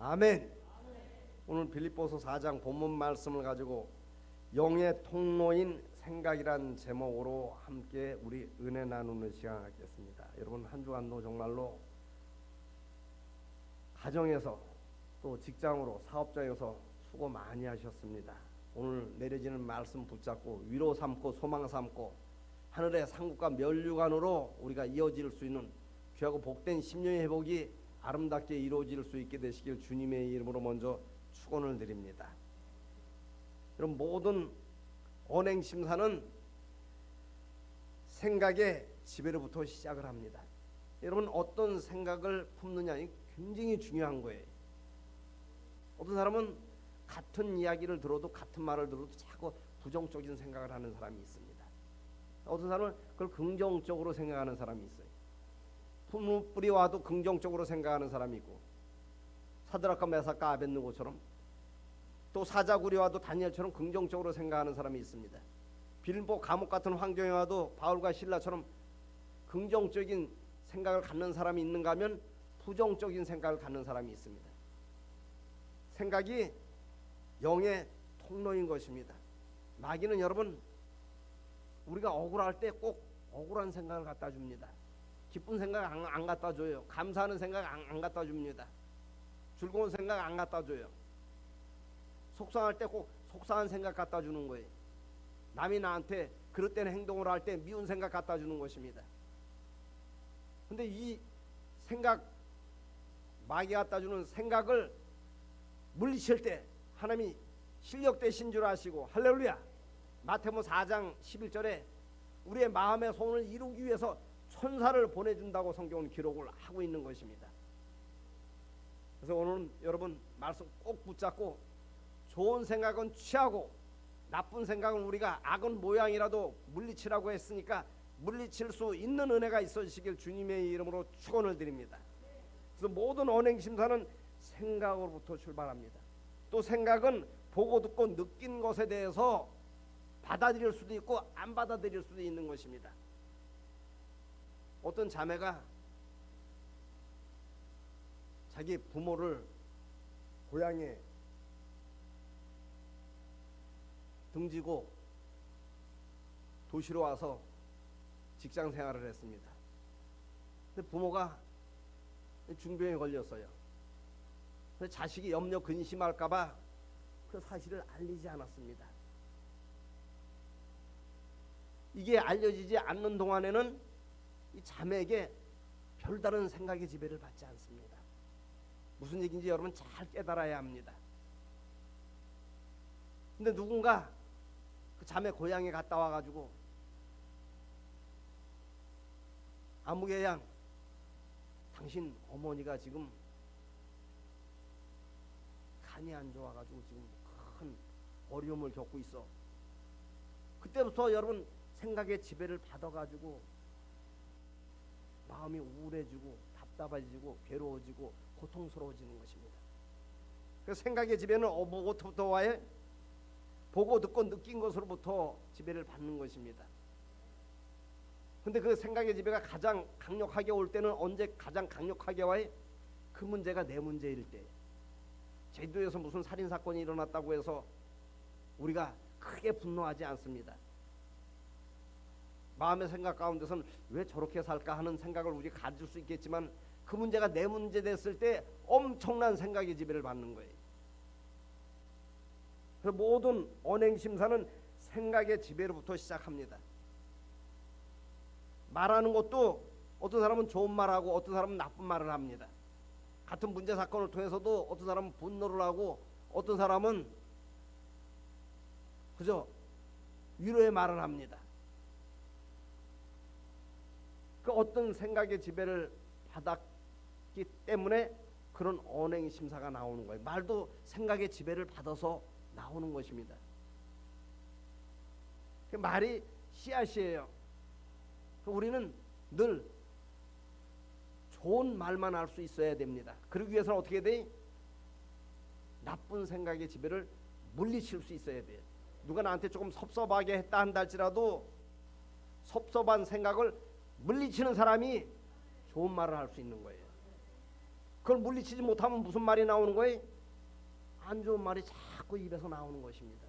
아멘. 오늘 빌립보서 4장 본문 말씀을 가지고 영의 통로인 생각이란 제목으로 함께 우리 은혜 나누는 시간 갖겠습니다. 여러분 한 주간도 정말로 가정에서 또 직장으로 사업장에서 수고 많이 하셨습니다. 오늘 내려지는 말씀 붙잡고 위로 삼고 소망 삼고 하늘의 상급과 면류관으로 우리가 이어질 수 있는 귀하고 복된 심령의 회복이 아름답게 이루어질 수 있게 되시길 주님의 이름으로 먼저 축원을 드립니다. 여러분 모든 언행 심사는 생각의 지배로부터 시작을 합니다. 여러분 어떤 생각을 품느냐 굉장히 중요한 거예요. 어떤 사람은 같은 이야기를 들어도 같은 말을 들어도 자꾸 부정적인 생각을 하는 사람이 있습니다. 어떤 사람은 그걸 긍정적으로 생각하는 사람이 있어요. 풀무불이 와도 긍정적으로 생각하는 사람이 있고 사드락과 메삭과 아벳느고처럼 또 사자굴이 와도 다니엘처럼 긍정적으로 생각하는 사람이 있습니다. 빌보 감옥 같은 환경에 와도 바울과 실라처럼 긍정적인 생각을 갖는 사람이 있는가 하면 부정적인 생각을 갖는 사람이 있습니다. 생각이 영의 통로인 것입니다. 마귀는 여러분 우리가 억울할 때 꼭 억울한 생각을 갖다 줍니다. 기쁜 생각 안 갖다 줘요. 감사하는 생각 안 갖다 줍니다. 즐거운 생각 안 갖다 줘요. 속상할 때 꼭 속상한 생각 갖다 주는 거예요. 남이 나한테 그릇된 행동을 할 때 미운 생각 갖다 주는 것입니다. 근데 이 생각 마귀 갖다 주는 생각을 물리칠 때 하나님이 실력 되신 줄 아시고 할렐루야. 마태복음 4장 11절에 우리의 마음의 소원을 이루기 위해서 천사를 보내준다고 성경은 기록을 하고 있는 것입니다. 그래서 오늘은 여러분 말씀 꼭 붙잡고 좋은 생각은 취하고 나쁜 생각은 우리가 악은 모양이라도 물리치라고 했으니까 물리칠 수 있는 은혜가 있어지시길 주님의 이름으로 축원을 드립니다. 그래서 모든 언행 심사는 생각으로부터 출발합니다. 또 생각은 보고 듣고 느낀 것에 대해서 받아들일 수도 있고 안 받아들일 수도 있는 것입니다. 어떤 자매가 자기 부모를 고향에 등지고 도시로 와서 직장 생활을 했습니다. 근데 부모가 중병에 걸렸어요. 근데 자식이 염려 근심할까봐 그 사실을 알리지 않았습니다. 이게 알려지지 않는 동안에는 이 자매에게 별다른 생각의 지배를 받지 않습니다. 무슨 얘기인지 여러분 잘 깨달아야 합니다. 근데 누군가 그 자매 고향에 갔다 와가지고 아무개 양 당신 어머니가 지금 간이 안 좋아가지고 지금 큰 어려움을 겪고 있어. 그때부터 여러분 생각의 지배를 받아가지고 마음이 우울해지고 답답해지고 괴로워지고 고통스러워지는 것입니다. 그 생각의 지배는 뭐부터 와요? 보고 듣고 느낀 것으로부터 지배를 받는 것입니다. 근데 그 생각의 지배가 가장 강력하게 올 때는 언제 가장 강력하게 와요? 그 문제가 내 문제일 때. 제주도에서 무슨 살인사건이 일어났다고 해서 우리가 크게 분노하지 않습니다. 마음의 생각 가운데서는 왜 저렇게 살까 하는 생각을 우리가 가질 수 있겠지만 그 문제가 내 문제 됐을 때 엄청난 생각의 지배를 받는 거예요. 그래서 모든 언행 심사는 생각의 지배로부터 시작합니다. 말하는 것도 어떤 사람은 좋은 말하고 어떤 사람은 나쁜 말을 합니다. 같은 문제 사건을 통해서도 어떤 사람은 분노를 하고 어떤 사람은 그저 위로의 말을 합니다. 그 어떤 생각의 지배를 받았기 때문에 그런 언행 심사가 나오는 거예요. 말도 생각의 지배를 받아서 나오는 것입니다. 그 말이 씨앗이에요. 우리는 늘 좋은 말만 할 수 있어야 됩니다. 그러기 위해서는 어떻게 돼? 나쁜 생각의 지배를 물리칠 수 있어야 돼요. 누가 나한테 조금 섭섭하게 했다 한다 할지라도 섭섭한 생각을 물리치는 사람이 좋은 말을 할 수 있는 거예요. 그걸 물리치지 못하면 무슨 말이 나오는 거예요? 안 좋은 말이 자꾸 입에서 나오는 것입니다.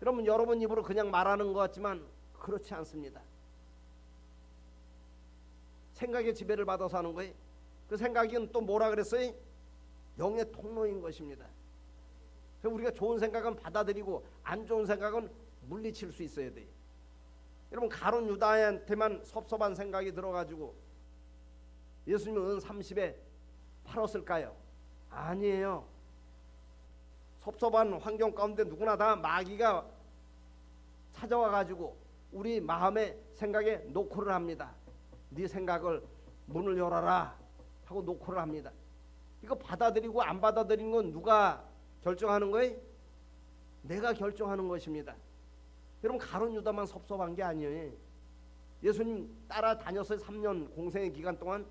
여러분, 여러분 입으로 그냥 말하는 것 같지만 그렇지 않습니다. 생각의 지배를 받아서 하는 거예요. 그 생각은 또 뭐라 그랬어요? 영의 통로인 것입니다. 그래서 우리가 좋은 생각은 받아들이고 안 좋은 생각은 물리칠 수 있어야 돼요. 여러분, 가룟 유다한테만 섭섭한 생각이 들어가지고 예수님은 은 30에 팔았을까요? 아니에요. 섭섭한 환경 가운데 누구나 다 마귀가 찾아와 가지고 우리 마음의 생각에 노크를 합니다. 네 생각을 문을 열어라 하고 노크를 합니다. 이거 받아들이고 안 받아들이는 건 누가 결정하는 거예요? 내가 결정하는 것입니다. 여러분, 가룟 유다만 섭섭한 게 아니에요. 예수님 따라다녔어요. 3년 공생의 기간 동안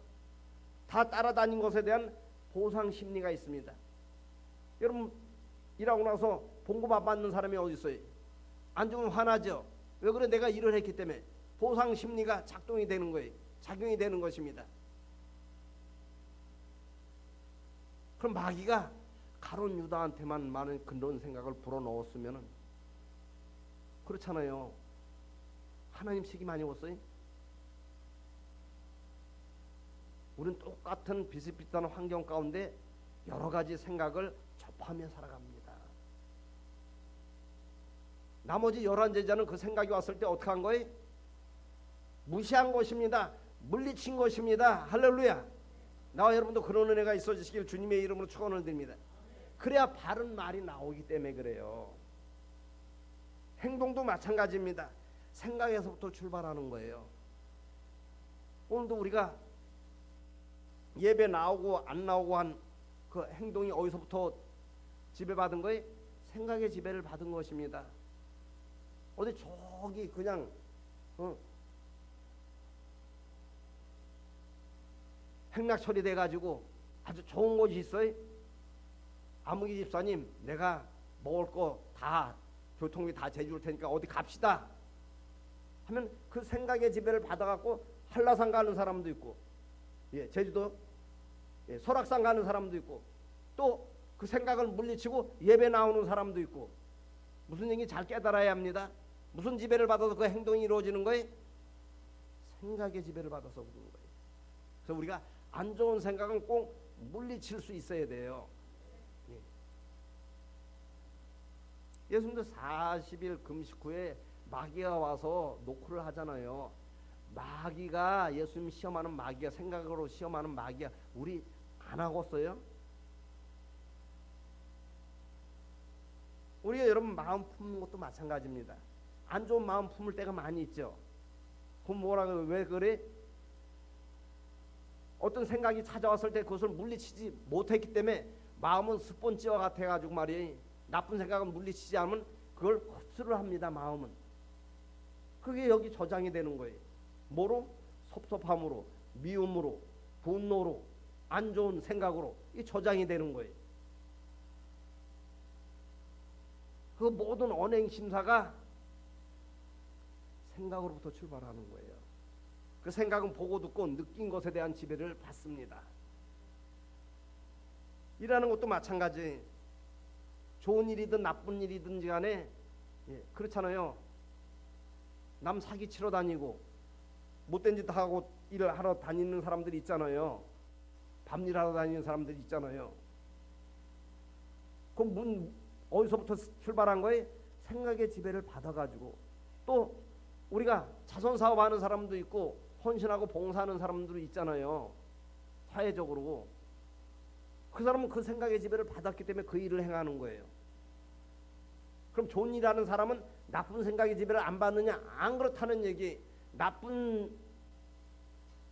다 따라다닌 것에 대한 보상 심리가 있습니다. 여러분, 일하고 나서 봉급 안 받는 사람이 어디 있어요? 안 주면 화나죠. 왜 그래? 내가 일을 했기 때문에. 보상 심리가 작동이 되는 거예요. 작용이 되는 것입니다. 그럼 마귀가 가룟 유다한테만 많은 그런 생각을 불어넣었으면 그렇잖아요. 하나님 책임 아니었어요? 우리는 똑같은 비슷비슷한 환경 가운데 여러 가지 생각을 접하며 살아갑니다. 나머지 11제자는 그 생각이 왔을 때 어떻게 한 거예요? 무시한 것입니다. 물리친 것입니다. 할렐루야. 나와 여러분도 그런 은혜가 있어지시길 주님의 이름으로 축원을 드립니다. 그래야 바른 말이 나오기 때문에 그래요. 행동도 마찬가지입니다. 생각에서부터 출발하는 거예요. 오늘도 우리가 예배 나오고 안 나오고 한 그 행동이 어디서부터 지배받은 거예요? 생각의 지배를 받은 것입니다. 어디 저기 그냥 행락 처리돼 가지고 아주 좋은 곳이 있어요. 아무기 집사님, 내가 먹을 거 다 교통비 다 재줄 테니까 어디 갑시다 하면 그 생각의 지배를 받아갖고 한라산 가는 사람도 있고, 제주도 설악산 가는 사람도 있고, 또 그 생각을 물리치고 예배 나오는 사람도 있고. 무슨 얘기 잘 깨달아야 합니다. 무슨 지배를 받아서 그 행동이 이루어지는 거예요? 생각의 지배를 받아서 그런 거예요. 그래서 우리가 안 좋은 생각은 꼭 물리칠 수 있어야 돼요. 예수님도 40일 금식 후에 마귀가 와서 노크를 하잖아요. 마귀가, 예수님 시험하는 마귀가, 생각으로 시험하는 마귀가 우리 안 하겠어요? 우리가 여러분 마음 품는 것도 마찬가지입니다. 안 좋은 마음 품을 때가 많이 있죠. 그럼 뭐라고, 왜 그래? 어떤 생각이 찾아왔을 때 그것을 물리치지 못했기 때문에 마음은 스펀지와 같아가지고 말이에요. 나쁜 생각은 물리치지 않으면 그걸 흡수를 합니다. 마음은. 그게 여기 저장이 되는 거예요. 뭐로? 섭섭함으로, 미움으로, 분노로, 안 좋은 생각으로 이 저장이 되는 거예요. 그 모든 언행 심사가 생각으로부터 출발하는 거예요. 그 생각은 보고 듣고 느낀 것에 대한 지배를 받습니다. 일하는 것도 마찬가지. 좋은 일이든 나쁜 일이든지 간에 그렇잖아요. 남 사기 치러 다니고 못된 짓 하고 일을 하러 다니는 사람들이 있잖아요. 밤일하러 다니는 사람들이 있잖아요. 그럼 어디서부터 출발한 거예요? 생각의 지배를 받아가지고. 또 우리가 자선사업하는 사람도 있고 헌신하고 봉사하는 사람들도 있잖아요. 사회적으로. 그 사람은 그 생각의 지배를 받았기 때문에 그 일을 행하는 거예요. 그럼 좋은 일 하는 사람은 나쁜 생각의 지배를 안 받느냐? 안 그렇다는 얘기. 나쁜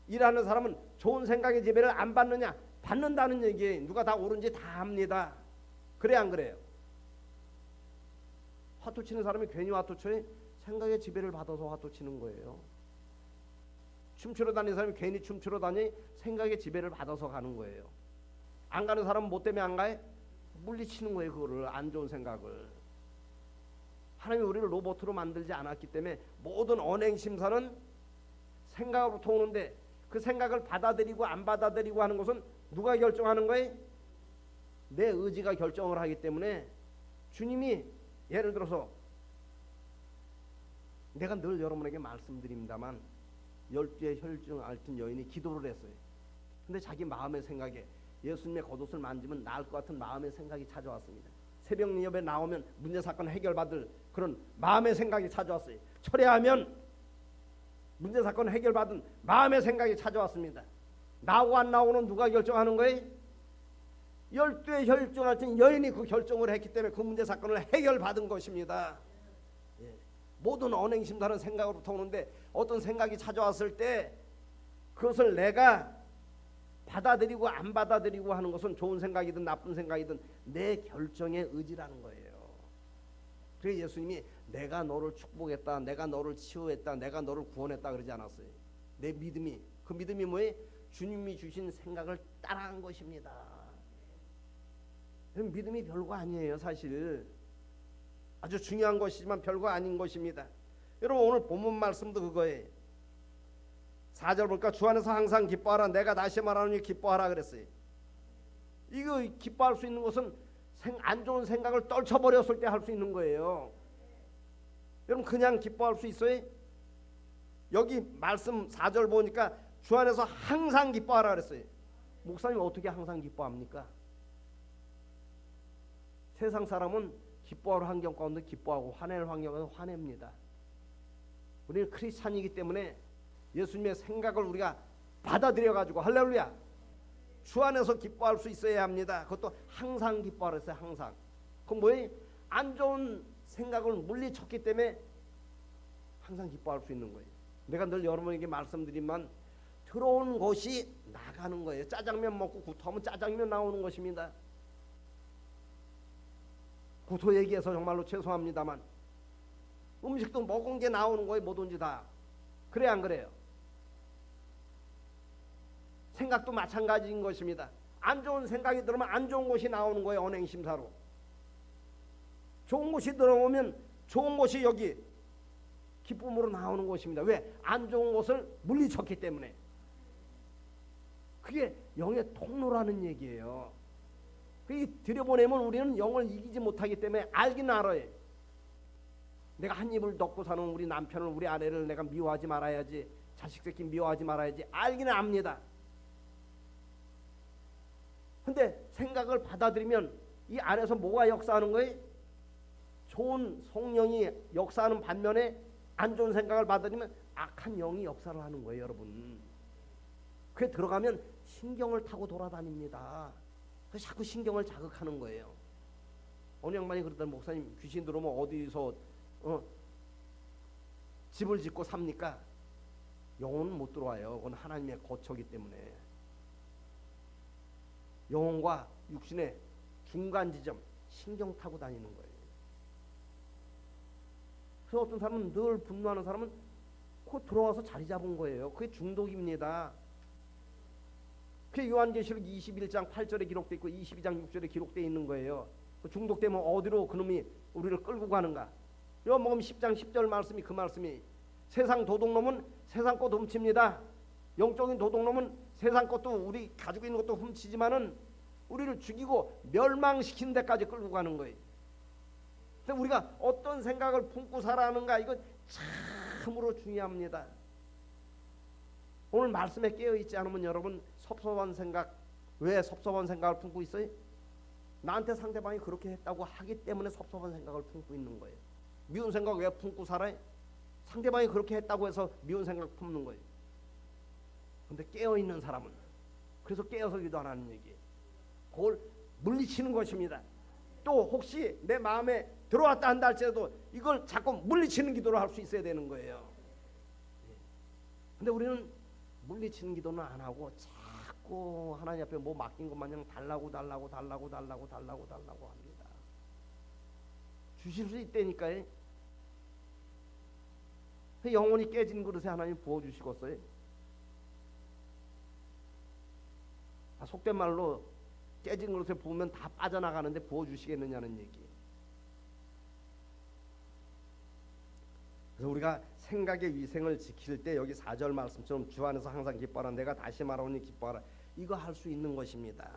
일하는 사람은 좋은 생각의 지배를 안 받느냐? 받는다는 얘기. 누가 다 옳은지 다 합니다. 그래 안 그래요? 화투 치는 사람이 괜히 화투 쳐요? 생각의 지배를 받아서 화투 치는 거예요. 춤추러 다니는 사람이 괜히 춤추러 다니? 생각의 지배를 받아서 가는 거예요. 안 가는 사람은 뭐 때문에 안 가요? 물리치는 거예요. 그거를, 안 좋은 생각을. 하나님이 우리를 로봇으로 만들지 않았기 때문에 모든 언행 심사는 생각으로부터 오는데 그 생각을 받아들이고 안 받아들이고 하는 것은 누가 결정하는 거예요? 내 의지가 결정을 하기 때문에 주님이 예를 들어서 내가 늘 여러분에게 말씀드립니다만 12의 혈중 앓던 여인이 기도를 했어요. 근데 자기 마음의 생각에 예수님의 겉옷을 만지면 나을 것 같은 마음의 생각이 찾아왔습니다. 새벽 예배 나오면 문제 사건 해결받을 그런 마음의 생각이 찾아왔어요. 철회하면 문제 사건 해결받은 마음의 생각이 찾아왔습니다. 나오고 안 나오는 누가 결정하는 거예요? 12의 혈중 앓던 여인이 그 결정을 했기 때문에 그 문제 사건을 해결받은 것입니다. 예. 모든 언행심사는 생각으로부터 오는데 어떤 생각이 찾아왔을 때 그것을 내가 받아들이고 안 받아들이고 하는 것은 좋은 생각이든 나쁜 생각이든 내 결정의 의지라는 거예요. 그래서 예수님이 내가 너를 축복했다, 내가 너를 치유했다, 내가 너를 구원했다 그러지 않았어요. 내 믿음이, 그 믿음이 뭐예요? 주님이 주신 생각을 따라한 것입니다. 믿음이 별거 아니에요. 사실 아주 중요한 것이지만 별거 아닌 것입니다. 여러분 오늘 본문 말씀도 그거예요. 4절 보니까 주 안에서 항상 기뻐하라. 내가 다시 말하노니 기뻐하라 그랬어요. 이거 기뻐할 수 있는 것은 안 좋은 생각을 떨쳐버렸을 때 할 수 있는 거예요. 여러분 그냥 기뻐할 수 있어요? 여기 말씀 4절 보니까 주 안에서 항상 기뻐하라 그랬어요. 목사님 어떻게 항상 기뻐합니까? 세상 사람은 기뻐할 환경 가운데 기뻐하고 화낼 환경에서 화냅니다. 우리는 크리스찬이기 때문에 예수님의 생각을 우리가 받아들여 가지고 할렐루야 주 안에서 기뻐할 수 있어야 합니다. 그것도 항상 기뻐하라 했어요. 항상. 그럼 뭐예요? 안 좋은 생각을 물리쳤기 때문에 항상 기뻐할 수 있는 거예요. 내가 늘 여러분에게 말씀드리면 들어온 것이 나가는 거예요. 짜장면 먹고 구토하면 짜장면 나오는 것입니다. 구토 얘기해서 정말로 죄송합니다만 음식도 먹은 게 나오는 거예요. 뭐든지 다. 그래 안 그래요? 생각도 마찬가지인 것입니다. 안 좋은 생각이 들어오면 안 좋은 것이 나오는 거예요. 언행심사로. 좋은 것이 들어오면 좋은 것이 여기 기쁨으로 나오는 것입니다. 왜? 안 좋은 것을 물리쳤기 때문에. 그게 영의 통로라는 얘기예요. 들여보내면 우리는 영을 이기지 못하기 때문에 알기는 알아요. 내가 한 입을 덮고 사는 우리 남편을 우리 아내를 내가 미워하지 말아야지, 자식 새끼 미워하지 말아야지 알기는 압니다. 근데 생각을 받아들이면 이 안에서 뭐가 역사하는 거예요? 좋은 성령이 역사하는 반면에 안 좋은 생각을 받아들이면 악한 영이 역사를 하는 거예요. 여러분 그게 들어가면 신경을 타고 돌아다닙니다. 그래서 자꾸 신경을 자극하는 거예요. 어느 양반이 그러더니 목사님 귀신 들어오면 어디서 집을 짓고 삽니까? 영혼은 못 들어와요. 그건 하나님의 거처이기 때문에. 영혼과 육신의 중간 지점 신경 타고 다니는 거예요. 그래서 어떤 사람은 늘 분노하는 사람은 그 들어와서 자리 잡은 거예요. 그게 중독입니다. 그게 요한계시록 21장 8절에 기록되어 있고 22장 6절에 기록되어 있는 거예요. 중독되면 어디로 그놈이 우리를 끌고 가는가? 요한복음 10장 10절 말씀이 그 말씀이 세상 도둑놈은 세상 것 훔칩니다. 영적인 도둑놈은 세상 것도 우리 가지고 있는 것도 훔치지만은 우리를 죽이고 멸망시키는 데까지 끌고 가는 거예요. 그래서 우리가 어떤 생각을 품고 살아가는가 이거 참으로 중요합니다. 오늘 말씀에 깨어있지 않으면 여러분 섭섭한 생각, 왜 섭섭한 생각을 품고 있어요? 나한테 상대방이 그렇게 했다고 하기 때문에 섭섭한 생각을 품고 있는 거예요. 미운 생각 왜 품고 살아요? 상대방이 그렇게 했다고 해서 미운 생각 품는 거예요. 근데 깨어있는 사람은 그래서 깨어서 기도 안 하는 얘기예요. 그걸 물리치는 것입니다. 또 혹시 내 마음에 들어왔다 한다 할지라도 이걸 자꾸 물리치는 기도를 할 수 있어야 되는 거예요. 근데 우리는 물리치는 기도는 안 하고 자꾸 하나님 앞에 뭐 맡긴 것 마냥 달라고 합니다. 주실 수 있다니까요. 영혼이 깨진 그릇에 하나님 부어주시겠어요? 속된 말로 깨진 그릇에 부으면 다 빠져나가는데 부어주시겠느냐는 얘기. 그래서 우리가 생각의 위생을 지킬 때 여기 4절 말씀처럼 주 안에서 항상 기뻐하라. 내가 다시 말하오니 기뻐하라. 이거 할 수 있는 것입니다.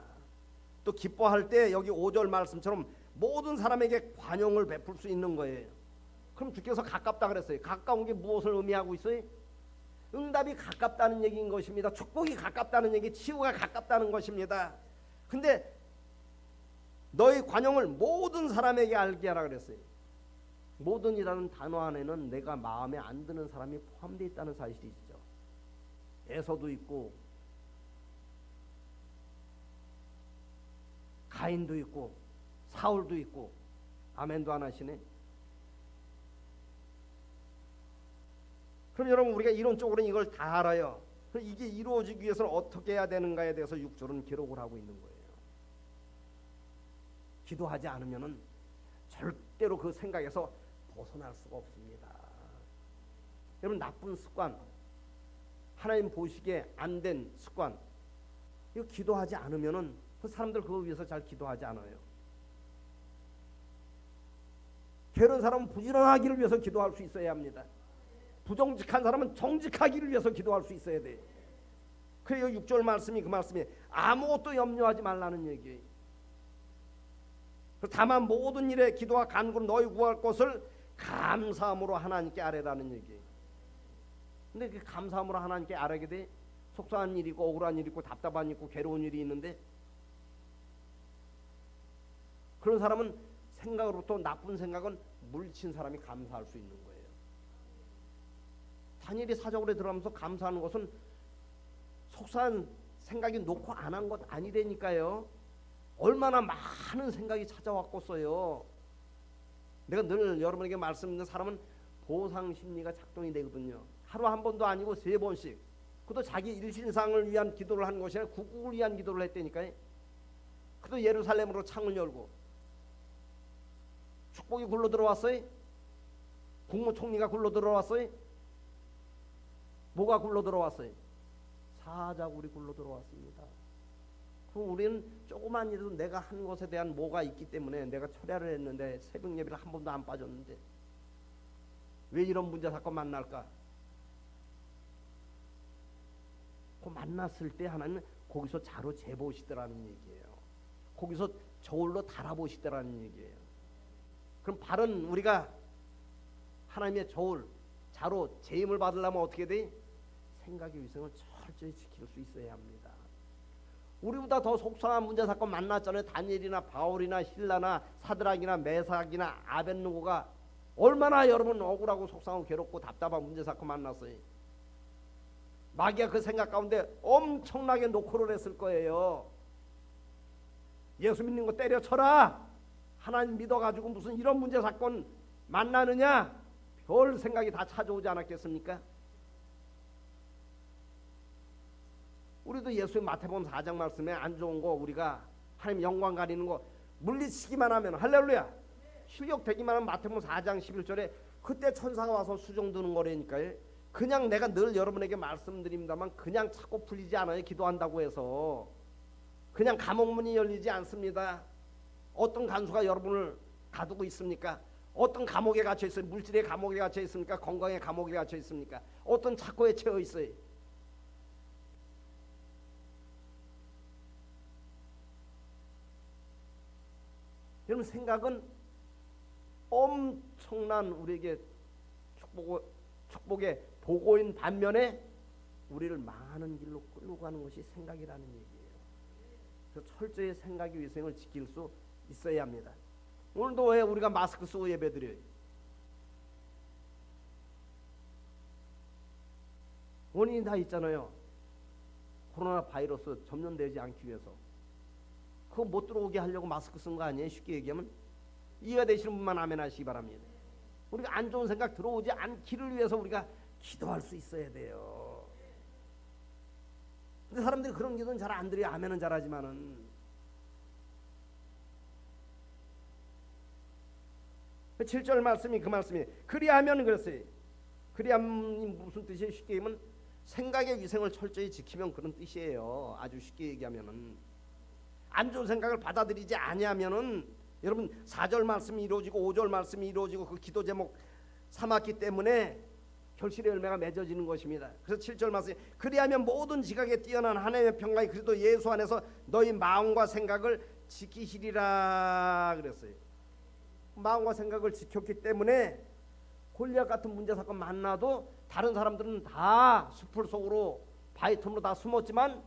또 기뻐할 때 여기 5절 말씀처럼 모든 사람에게 관용을 베풀 수 있는 거예요. 그럼 주께서 가깝다 그랬어요. 가까운 게 무엇을 의미하고 있어요? 응답이 가깝다는 얘기인 것입니다. 축복이 가깝다는 얘기, 치유가 가깝다는 것입니다. 근데 너희 관용을 모든 사람에게 알게 하라 그랬어요. 모든이라는 단어 안에는 내가 마음에 안 드는 사람이 포함되어 있다는 사실이죠. 에서도 있고 가인도 있고 사울도 있고. 아멘도 안 하시네. 그럼 여러분 우리가 이론적으로는 이걸 다 알아요. 그럼 이게 이루어지기 위해서는 어떻게 해야 되는가에 대해서 6절은 기록을 하고 있는 거예요. 기도하지 않으면은 절대로 그 생각에서 벗어날 수가 없습니다. 여러분 나쁜 습관, 하나님 보시기에 안 된 습관, 이거 기도하지 않으면은 그 사람들 그거 위해서 잘 기도하지 않아요. 게으른 사람은 부지런하기를 위해서 기도할 수 있어야 합니다. 부정직한 사람은 정직하기를 위해서 기도할 수 있어야 돼. 그래요. 6절 말씀이 그 말씀이 아무것도 염려하지 말라는 얘기예요. 다만 모든 일에 기도와 간구로 너희 구할 것을 감사함으로 하나님께 아뢰라는 얘기예요. 근데 그 감사함으로 하나님께 아뢰게 돼 속상한 일이 있고 억울한 일이 있고 답답한 일이 있고 괴로운 일이 있는데 그런 사람은 생각으로부터 나쁜 생각은 물리친 사람이 감사할 수 있는 거예요. 다니엘이 사적으로 들어가면서 감사하는 것은 속상한 생각이 놓고 안 한 것 아니라니까요. 얼마나 많은 생각이 찾아왔겠어요. 내가 늘 여러분에게 말씀드리는 사람은 보상 심리가 작동이 되거든요. 하루 한 번도 아니고 3번씩. 그것도 자기 일신상을 위한 기도를 한 것이 아니라 국국을 위한 기도를 했다니까요. 그도 예루살렘으로 창을 열고 축복이 굴러 들어왔어요. 국무총리가 굴러 들어왔어요. 뭐가 굴러 들어왔어요? 사자굴이 굴러 들어왔습니다. 그럼 우리는 조그만 일도 내가 한 것에 대한 뭐가 있기 때문에 내가 철야를 했는데 새벽 예배를 한 번도 안 빠졌는데 왜 이런 문제 사건 만날까? 그 만났을 때 하나님은 거기서 자로 재보시더라는 얘기예요. 거기서 저울로 달아보시더라는 얘기예요. 그럼 바른 우리가 하나님의 저울, 자로 재임을 받으려면 어떻게 돼? 생각의 위생을 철저히 지킬 수 있어야 합니다. 우리보다 더 속상한 문제 사건 만났잖아요. 다니엘이나 바울이나 실라나 사드락이나 메삭이나 아벳느고가 얼마나 여러분 억울하고 속상하고 괴롭고 답답한 문제 사건 만났어요. 마귀가 그 생각 가운데 엄청나게 노크를 했을 거예요. 예수 믿는 거 때려쳐라. 하나님 믿어가지고 무슨 이런 문제 사건 만나느냐. 별 생각이 다 찾아오지 않았겠습니까? 우리도 예수의 마태복음 4장 말씀에 안 좋은 거 우리가 하나님 영광 가리는 거 물리치기만 하면 할렐루야 실력되기만 하면 마태복음 4장 11절에 그때 천사가 와서 수종드는 거라니까요. 그냥 내가 늘 여러분에게 말씀드립니다만 그냥 찾고 풀리지 않아요. 기도한다고 해서 그냥 감옥문이 열리지 않습니다. 어떤 간수가 여러분을 가두고 있습니까? 어떤 감옥에 갇혀 있어요? 물질의 감옥에 갇혀 있습니까? 건강의 감옥에 갇혀 있습니까? 어떤 착고에 채워 있어요? 여러분 생각은 엄청난 우리에게 축복의 보고인 반면에 우리를 많은 길로 끌고 가는 것이 생각이라는 얘기예요. 그래서 철저히 생각의 위생을 지킬 수 있어야 합니다. 오늘도 왜 우리가 마스크 쓰고 예배드려요? 원인이 다 있잖아요. 코로나 바이러스 전염되지 않기 위해서. 그거 못 들어오게 하려고 마스크 쓴 거 아니에요? 쉽게 얘기하면. 이해가 되시는 분만 아멘 하시기 바랍니다. 우리가 안 좋은 생각 들어오지 않기를 위해서 우리가 기도할 수 있어야 돼요. 근데 사람들이 그런 기도는 잘 안 드려요. 아멘은 잘하지만은. 7절 말씀이 그 말씀이 그리하면 그랬어요. 그리하면 무슨 뜻이에요? 쉽게 얘기하면 생각의 위생을 철저히 지키면 그런 뜻이에요. 아주 쉽게 얘기하면은 안 좋은 생각을 받아들이지 아니하면은 여러분 4절 말씀이 이루어지고 5절 말씀이 이루어지고 그 기도 제목 삼았기 때문에 결실의 열매가 맺어지는 것입니다. 그래서 7절 말씀에 그리하면 모든 지각에 뛰어난 하나님의 평강이 그리스도 예수 안에서 너희 마음과 생각을 지키시리라 그랬어요. 마음과 생각을 지켰기 때문에 골리앗 같은 문제 사건 만나도 다른 사람들은 다 숲을 속으로 바위 틈으로 다 숨었지만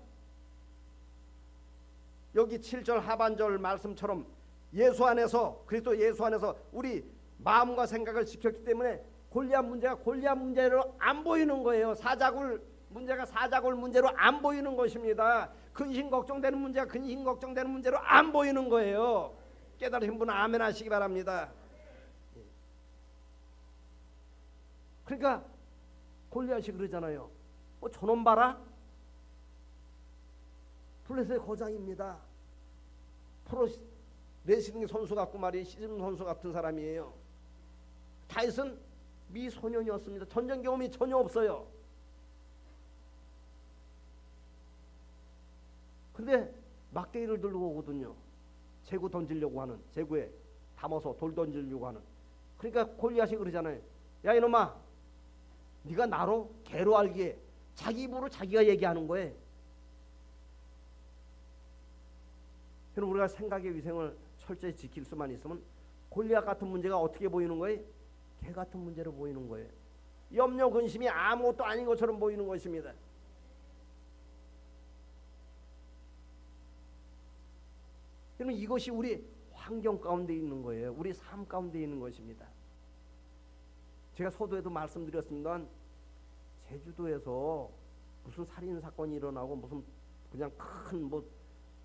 여기 7절 하반절 말씀처럼 예수 안에서 그리스도 예수 안에서 우리 마음과 생각을 지켰기 때문에 골리앗 문제가 골리앗 문제로 안 보이는 거예요. 사자굴 문제가 사자굴 문제로 안 보이는 것입니다. 근심 걱정되는 문제가 근심 걱정되는 문제로 안 보이는 거예요. 깨달으신 분은 아멘 하시기 바랍니다. 그러니까 골리앗이 그러잖아요. 저놈 봐라. 블레셋의 거장입니다. 프로 레슬링 선수 같고 말이에요. 시즌 선수 같은 사람이에요. 다윗은 미소년이었습니다. 전쟁 경험이 전혀 없어요. 근데 막대기를 들고 오거든요. 재구 던지려고 하는, 재구에 담아서 돌 던지려고 하는. 그러니까 골리앗이 그러잖아요. 야 이놈아, 네가 나로 개로 알기에 자기 입으로 자기가 얘기하는 거예요. 그럼 우리가 생각의 위생을 철저히 지킬 수만 있으면 골리앗 같은 문제가 어떻게 보이는 거예요? 개 같은 문제로 보이는 거예요. 염려 근심이 아무것도 아닌 것처럼 보이는 것입니다. 그러면 이것이 우리 환경 가운데 있는 거예요. 우리 삶 가운데 있는 것입니다. 제가 서두에도 말씀드렸습니다만 제주도에서 무슨 살인 사건이 일어나고 무슨 그냥 큰 뭐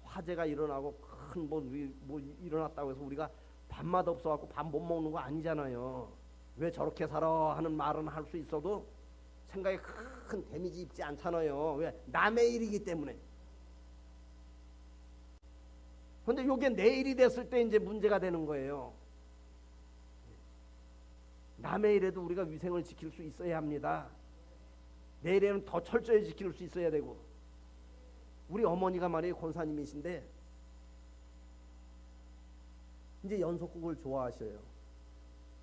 화재가 일어나고 큰 뭐 일어났다고 해서 우리가 밥맛 없어갖고 밥 못 먹는 거 아니잖아요. 왜 저렇게 살아 하는 말은 할 수 있어도 생각에 큰 데미지 입지 않잖아요. 왜? 남의 일이기 때문에. 그런데 이게 내 일이 됐을 때 이제 문제가 되는 거예요. 남의 일에도 우리가 위생을 지킬 수 있어야 합니다. 내 일에는 더 철저히 지킬 수 있어야 되고. 우리 어머니가 말이에요, 권사님이신데 이제 연속극을 좋아하셔요.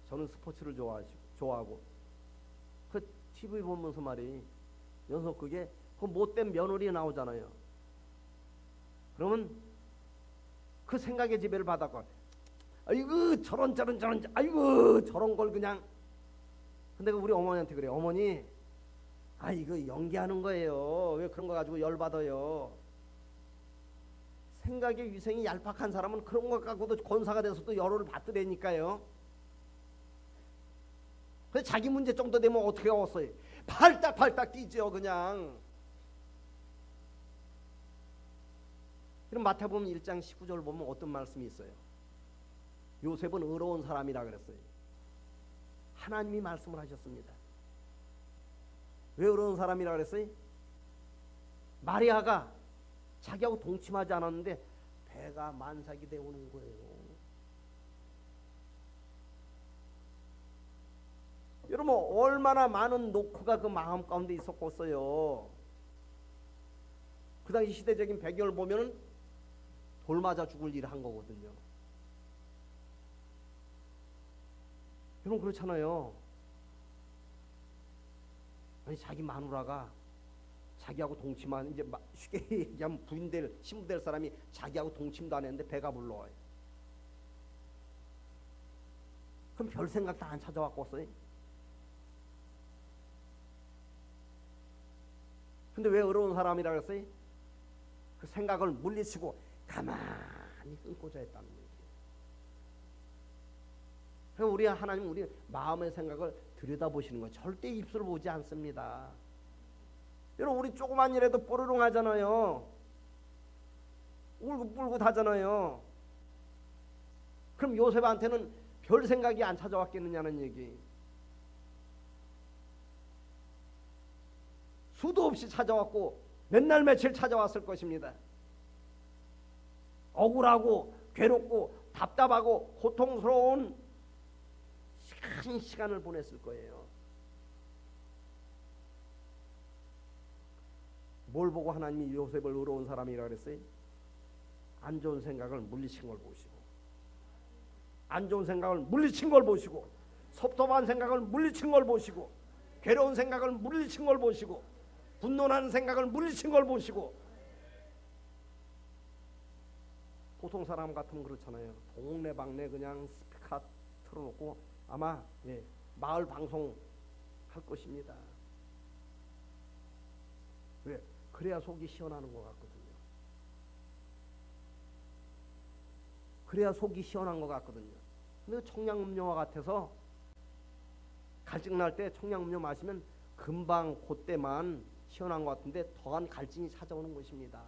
저는 스포츠를 좋아하고 그 TV 보면서 말이 연속극에 그 못된 며느리 나오잖아요. 그러면 그 생각의 지배를 받았고, 아이고 저런 아이고 저런 걸 그냥. 근데 우리 어머니한테 그래요. 어머니, 이거 연기하는 거예요. 왜 그런 거 가지고 열받아요. 생각의 위생이 얄팍한 사람은 그런 것 갖고도 권사가 돼서도 열을 받더라니까요. 그래서 자기 문제 정도 되면 어떻게 왔어요? 팔딱 뛰죠 그냥. 그럼 마태복음 1장 19절 보면 어떤 말씀이 있어요? 요셉은 의로운 사람이라 그랬어요. 하나님이 말씀을 하셨습니다. 왜 의로운 사람이라 그랬어요? 마리아가 자기하고 동침하지 않았는데 배가 만삭이 되어 오는 거예요. 여러분 얼마나 많은 노크가 그 마음 가운데 있었겠어요. 그 당시 시대적인 배경을 보면은 돌 맞아 죽을 일을 한 거거든요. 여러분 그렇잖아요. 아니 자기 마누라가 자기하고 동침한, 이제 쉽게 얘기하면 부인될 신부될 사람이 자기하고 동침도 안 했는데 배가 불러와요. 그럼 별 생각 다 안 찾아왔겠어요? 근데 왜 어려운 사람이라 그랬어요? 그 생각을 물리치고 가만히 끊고자 했다는 얘기예요. 그래서 우리 하나님 우리 마음의 생각을 들여다보시는 거예요. 절대 입술을 보지 않습니다. 여러분 우리 조그만 일에도 뽀르릉 하잖아요. 울긋불긋 하잖아요. 그럼 요셉한테는 별 생각이 안 찾아왔겠느냐는 얘기. 수도 없이 찾아왔고 몇날 며칠 찾아왔을 것입니다. 억울하고 괴롭고 답답하고 고통스러운 긴 시간을 보냈을 거예요. 뭘 보고 하나님이 요셉을 의로운 사람이라 그랬어요? 안 좋은 생각을 물리친 걸 보시고, 안 좋은 생각을 물리친 걸 보시고, 섭섭한 생각을 물리친 걸 보시고, 괴로운 생각을 물리친 걸 보시고 분노하는 생각을 물리친 걸 보시고 보통 사람 같으면 그렇잖아요. 동네방네 그냥 스피커 틀어놓고 아마 마을 방송 할 것입니다. 왜? 그래야 속이 시원하는 것 같거든요. 그래야 속이 시원한 것 같거든요. 근데 청량음료와 같아서 갈증 날 때 청량음료 마시면 금방 그때만 시원한 것 같은데 더한 갈증이 찾아오는 것입니다.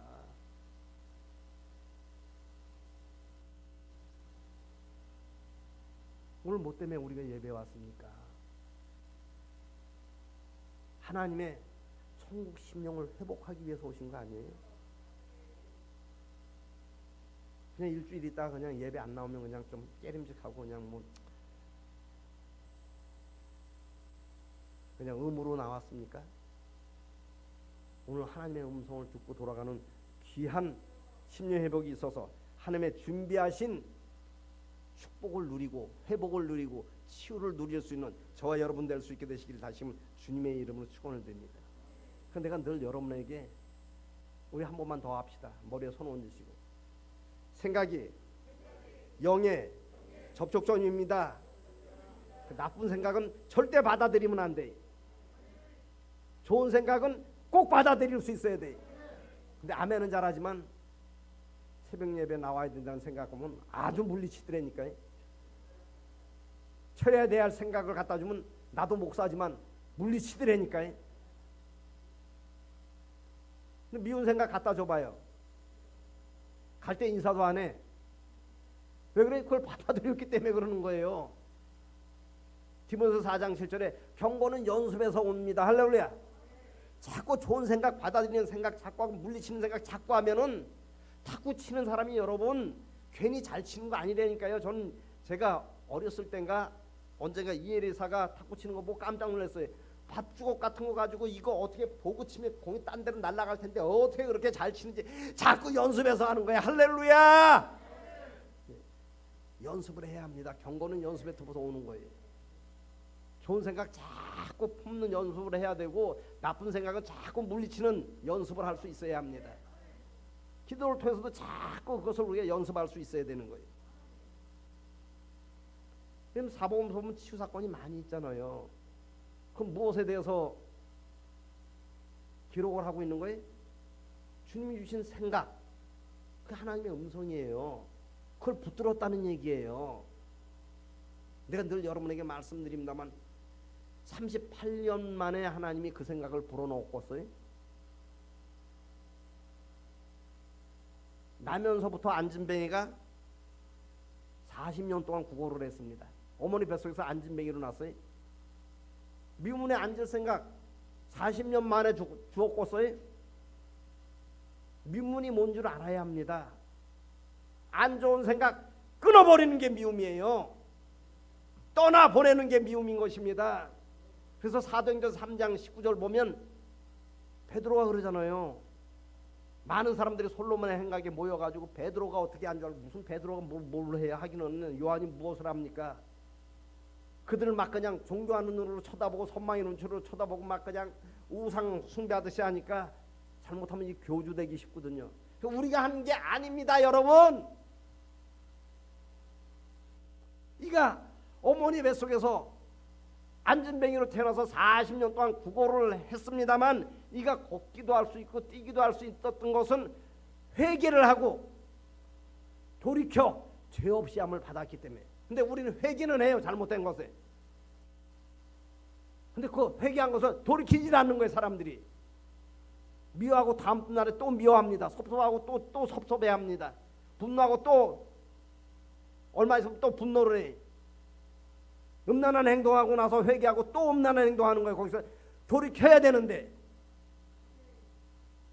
오늘 뭐 때문에 우리가 예배에 왔습니까? 하나님의 천국 심령을 회복하기 위해서 오신 거 아니에요? 그냥 일주일 있다가 그냥 예배 안 나오면 그냥 좀 깨림직하고 그냥 의무로 나왔습니까? 오늘 하나님의 음성을 듣고 돌아가는 귀한 심령 회복이 있어서 하나님의 준비하신 축복을 누리고 회복을 누리고 치유를 누릴 수 있는 저와 여러분 될 수 있게 되시길 다시 한번 주님의 이름으로 축원을 드립니다. 그래서 내가 늘 여러분에게 우리 한 번만 더 합시다. 머리에 손 얹으시고 생각이 영의 접촉점입니다. 그 나쁜 생각은 절대 받아들이면 안 돼. 좋은 생각은 꼭 받아들일 수 있어야 돼. 근데 아멘은 잘하지만 새벽 예배 나와야 된다는 생각하면 아주 물리치더라니까. 쳐야 돼야 할 생각을 갖다 주면 나도 목사지만 물리치더라니까. 근데 미운 생각 갖다 줘봐요. 갈 때 인사도 안 해. 왜 그래? 그걸 받아들였기 때문에 그러는 거예요. 디모데서 4장 7절에 경고는 연습에서 옵니다. 할렐루야. 자꾸 좋은 생각 받아들이는 생각 자꾸 하고 물리치는 생각 자꾸 하면은 탁구 치는 사람이 여러분 괜히 잘 치는 거 아니라니까요. 저는 제가 어렸을 땐가 언젠가 이혜리사가 탁구 치는 거 보고 깜짝 놀랐어요. 밭주걱 같은 거 가지고 이거 어떻게 보고 치면 공이 딴 데로 날아갈 텐데 어떻게 그렇게 잘 치는지 자꾸 연습해서 하는 거야. 할렐루야. 연습을 해야 합니다. 경고는 연습에 터서 오는 거예요. 좋은 생각 자꾸 품는 연습을 해야 되고 나쁜 생각은 자꾸 물리치는 연습을 할 수 있어야 합니다. 기도를 통해서도 자꾸 그것을 우리가 연습할 수 있어야 되는 거예요. 지금 사복음 보면 치유 사건이 많이 있잖아요. 그럼 무엇에 대해서 기록을 하고 있는 거예요? 주님이 주신 생각, 그 하나님의 음성이에요. 그걸 붙들었다는 얘기예요. 내가 늘 여러분에게 말씀드립니다만 38년 만에 하나님이 그 생각을 불어넣었어요. 나면서부터 안진뱅이가 40년 동안 구걸을 했습니다. 어머니 뱃속에서 안진뱅이로 났어요. 미문에 앉을 생각 40년 만에 주었고서요. 미문이 뭔 줄 알아야 합니다. 안 좋은 생각 끊어버리는 게 미움이에요. 떠나보내는 게 미움인 것입니다. 그래서 사도행전 3장 19절 보면 베드로가 그러잖아요. 많은 사람들이 솔로몬의 행각에 모여가지고 베드로가 어떻게 안 좋아하고 무슨 베드로가 뭘 해야 하기는 요한이 무엇을 합니까? 그들을 막 그냥 종교하는 눈으로 쳐다보고 선망의 눈초로 쳐다보고 막 그냥 우상 숭배하듯이 하니까 잘못하면 이 교주되기 쉽거든요. 우리가 하는 게 아닙니다, 여러분. 이가 어머니 뱃속에서 안진뱅이로 태어나서 40년 동안 구걸을 했습니다만 이가 걷기도 할 수 있고 뛰기도 할 수 있었던 것은 회개를 하고 돌이켜 죄 없이 함을 받았기 때문에. 근데 우리는 회개는 해요, 잘못된 것에. 근데 그 회개한 것은 돌이키질 않는 거예요. 사람들이 미워하고 다음 날에 또 미워합니다. 섭섭하고 또 섭섭해합니다. 분노하고 또 얼마 있으면 또 분노를 해. 음란한 행동하고 나서 회개하고 또 음란한 행동하는 거예요. 거기서 돌이켜야 되는데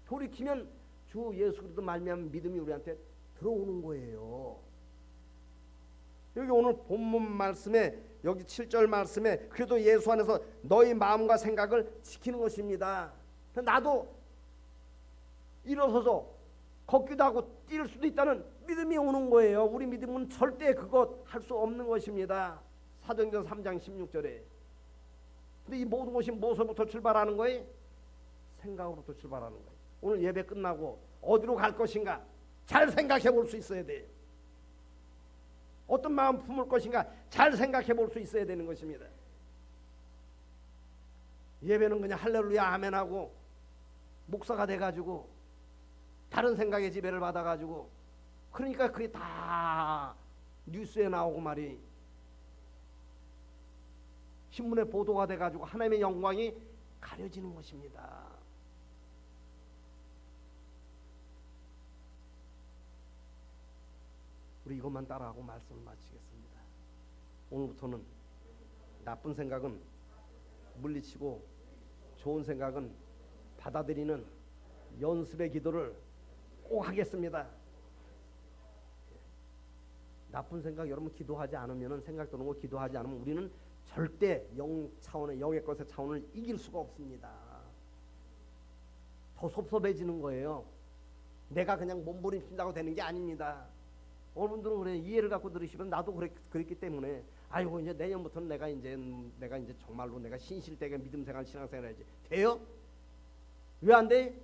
돌이키면 주 예수 그리스도 말미암은 믿음이 우리한테 들어오는 거예요. 여기 오늘 본문 말씀에 여기 7절 말씀에 그래도 예수 안에서 너희 마음과 생각을 지키는 것입니다. 나도 일어서서 걷기도 하고 뛸 수도 있다는 믿음이 오는 거예요. 우리 믿음은 절대 그것 할 수 없는 것입니다. 사도행전 3장 16절에 근데 이 모든 것이 무엇으로부터 출발하는 거예요? 생각으로부터 출발하는 거예요. 오늘 예배 끝나고 어디로 갈 것인가 잘 생각해 볼 수 있어야 돼요. 어떤 마음 품을 것인가 잘 생각해 볼 수 있어야 되는 것입니다. 예배는 그냥 할렐루야 아멘하고 목사가 돼가지고 다른 생각에 지배를 받아가지고 그러니까 그게 다 뉴스에 나오고 말이 신문에 보도가 돼가지고 하나님의 영광이 가려지는 것입니다. 우리 이것만 따라하고 말씀을 마치겠습니다. 오늘부터는 나쁜 생각은 물리치고 좋은 생각은 받아들이는 연습의 기도를 꼭 하겠습니다. 나쁜 생각 여러분 기도하지 않으면 생각 드는 거 기도하지 않으면 우리는 절대 영 차원의 영의 것의 차원을 이길 수가 없습니다. 더 섭섭해지는 거예요. 내가 그냥 몸부림친다고 되는 게 아닙니다. 여러분들은 그래 이해를 갖고 들으시면 나도 그랬기 때문에 아이고 이제 내년부터는 내가 이제 정말로 내가 신실되게 믿음 생활 신앙생활 해야지 돼요? 왜 안 돼?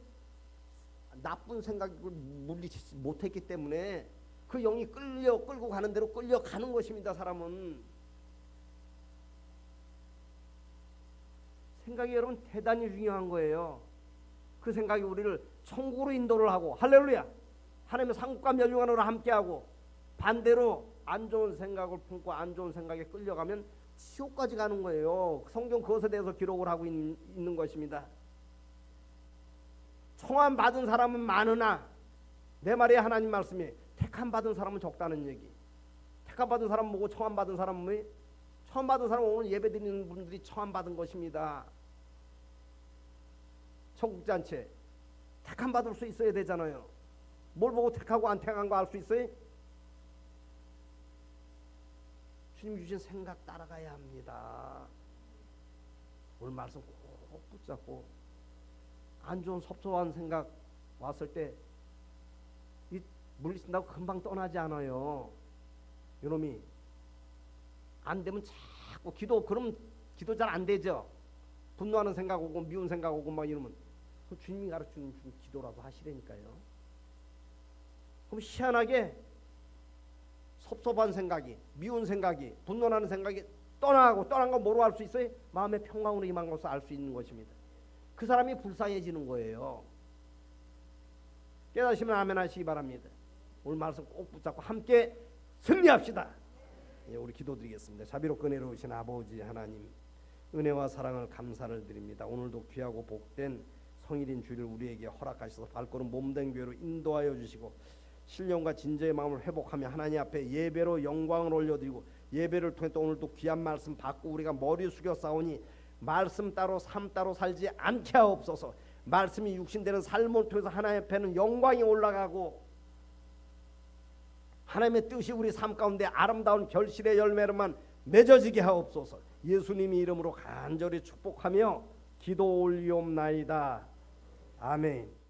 나쁜 생각을 물리치지 못했기 때문에 그 영이 끌고 가는 대로 끌려가는 것입니다. 사람은 생각이 여러분 대단히 중요한 거예요. 그 생각이 우리를 천국으로 인도를 하고 할렐루야 하나님의 상급과 멸류관으로 함께하고 반대로 안 좋은 생각을 품고 안 좋은 생각에 끌려가면 지옥까지 가는 거예요. 성경 그것에 대해서 기록을 하고 있는 것입니다. 청함 받은 사람은 많으나 내 말이 하나님 말씀이 택함 받은 사람은 적다는 얘기. 택함 받은 사람 보고 청함 받은 사람은 뭐예요? 청함 받은 사람은 오늘 예배 드리는 분들이 청함 받은 것입니다. 청국잔치 택함 받을 수 있어야 되잖아요. 뭘 보고 택하고 안 택한 거 알 수 있어요? 주님 주신 생각 따라가야 합니다. 오늘 말씀 꼭 붙잡고 안 좋은 섭섭한 생각 왔을 때 이 물리친다고 금방 떠나지 않아요. 이놈이 안 되면 자꾸 그럼 기도 잘 안 되죠. 분노하는 생각 오고 미운 생각 오고 막 이러면 그 주님이 가르치는 기도라도 하시라니까요. 그럼 희한하게 섭섭한 생각이 미운 생각이 분노하는 생각이 떠난 거 뭐로 알 수 있어요? 마음의 평강으로 임한 것을 알 수 있는 것입니다. 그 사람이 불쌍해지는 거예요. 깨닫으시면 아멘 하시기 바랍니다. 오늘 말씀 꼭 붙잡고 함께 승리합시다. 예, 우리 기도드리겠습니다. 자비롭고 은혜로우신 아버지 하나님 은혜와 사랑을 감사를 드립니다. 오늘도 귀하고 복된 성일인 주일을 우리에게 허락하셔서 발걸음 몸된 교회로 인도하여 주시고 신령과 진저의 마음을 회복하며 하나님 앞에 예배로 영광을 올려드리고 예배를 통해 또 오늘도 귀한 말씀 받고 우리가 머리 숙여 싸우니 말씀 따로 삶 따로 살지 않게 하옵소서. 말씀이 육신되는 삶을 통해서 하나님 앞에는 영광이 올라가고 하나님의 뜻이 우리 삶 가운데 아름다운 결실의 열매로만 맺어지게 하옵소서. 예수님의 이름으로 간절히 축복하며 기도 올리옵나이다. 아멘.